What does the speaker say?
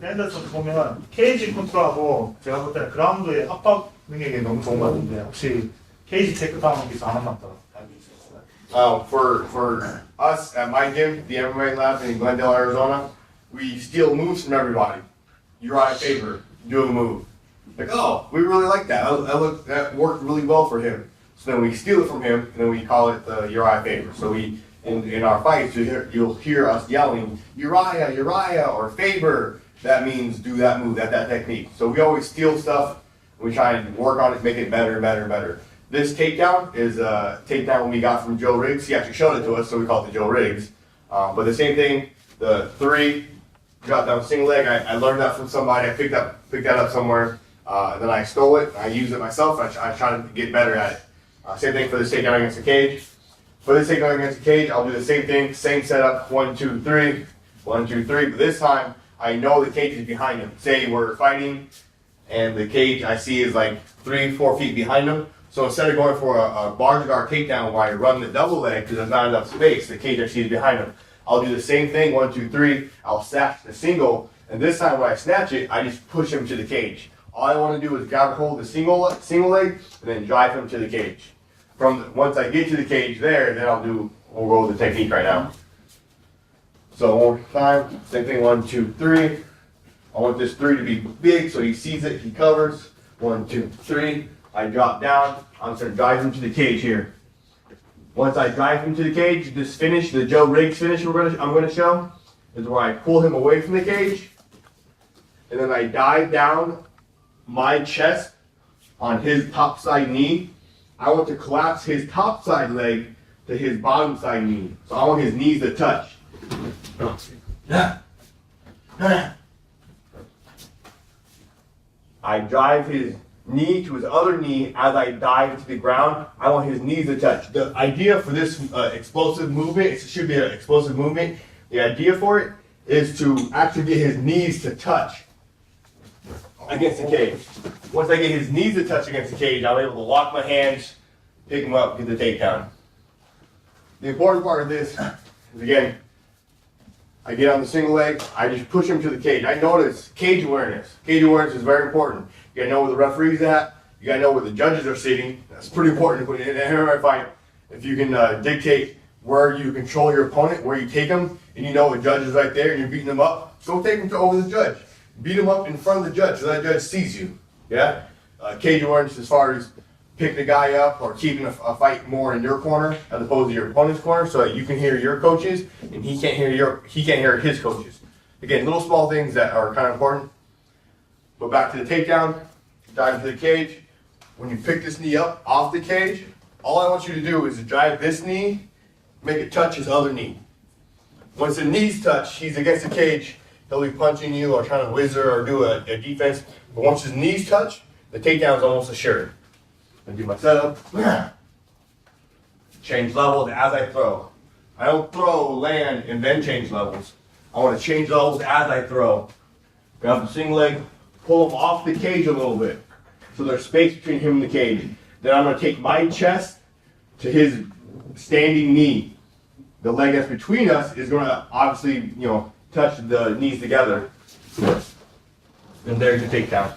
헨더슨 보면 케이지 컨트롤하고 제가 볼 때는 그라운드의 압박 능력이 너무 좋은 것 같은데 혹시 케이지 테이크다운 기술 안 남았다. For us at my gym, the MMA lab in Glendale, Arizona, we steal moves from everybody. Uriah Faber, do a move. Like, oh, we really like that. That worked really well for him. So then we steal it from him, and then we call it the Uriah Faber. So we, in our fights, you'll hear us yelling, Uriah, Uriah, or Faber. That means do that move, that technique. So we always steal stuff, and we try and work on it, make it better and better and better. This takedown is a takedown we got from Joe Riggs. He actually showed it to us, so we call it the Joe Riggs. But the same thing, the 3 drop down single leg. I learned that from somebody. I picked that up somewhere, and then I stole it. I used it myself. I try to get better at it. Same thing for this takedown against the cage. For this takedown against the cage, I'll do the same thing, same setup. 1, 2, 3, 1, 2, 3. But this time, I know the cage is behind him. Say we're fighting, and the cage I see is like 3, 4 feet behind him. So instead of going for a barge guard takedown where I run the double leg because there's not enough space, the cage I see is behind him. I'll do the same thing, 1, 2, 3. I'll snatch the single, and this time when I snatch it, I just push him to the cage. All I want to do is grab hold the single leg and then drive him to the cage. Once I get to the cage there, then we'll go with the technique right now. So one more time, same thing, 1, 2, 3. I want this 3 to be big so he sees it, he covers. 1, 2, 3. I drop down. I'm just going to drive him to the cage here. Once I drive him to the cage, this finish, the Joe Riggs finish I'm going to show, is where I pull him away from the cage, and then I dive down my chest on his top side knee. I want to collapse his top side leg to his bottom side knee. So I want his knees to touch. I drive his knee to his other knee as I dive to the ground. I want his knees to touch. The idea for this explosive movement, it should be an explosive movement. The idea for it is to actually get his knees to touch against the cage. Once I get his knees to touch against the cage, I'm able to lock my hands, pick him up, get the takedown. The important part of this is, again, I get on the single leg, I just push him to the cage. I notice cage awareness. Cage awareness is very important. You gotta know where the referee's at. You gotta know where the judges are sitting. That's pretty important in an MMA fight. If you can dictate where you control your opponent, where you take him, and you know the judge is right there and you're beating him up, go take him over the judge. Beat him up in front of the judge so that judge sees you. Yeah? Cage awareness as far as picking the guy up or keeping a fight more in your corner as opposed to your opponent's corner so that you can hear your coaches and he can't hear his coaches. Again, little small things that are kind of important. But back to the takedown, dive into the cage. When you pick this knee up off the cage, all I want you to do is to drive this knee, make it touch his other knee. Once the knees touch, he's against the cage, he'll be punching you or trying to whizzer or do a defense. But once his knees touch, the takedown is almost assured. I do my setup, change levels as I throw. I don't throw, land, and then change levels. I want to change levels as I throw. Grab the single leg, pull him off the cage a little bit. So there's space between him and the cage. Then I'm going to take my chest to his standing knee. The leg that's between us is going to obviously, touch the knees together. And there's your takedown.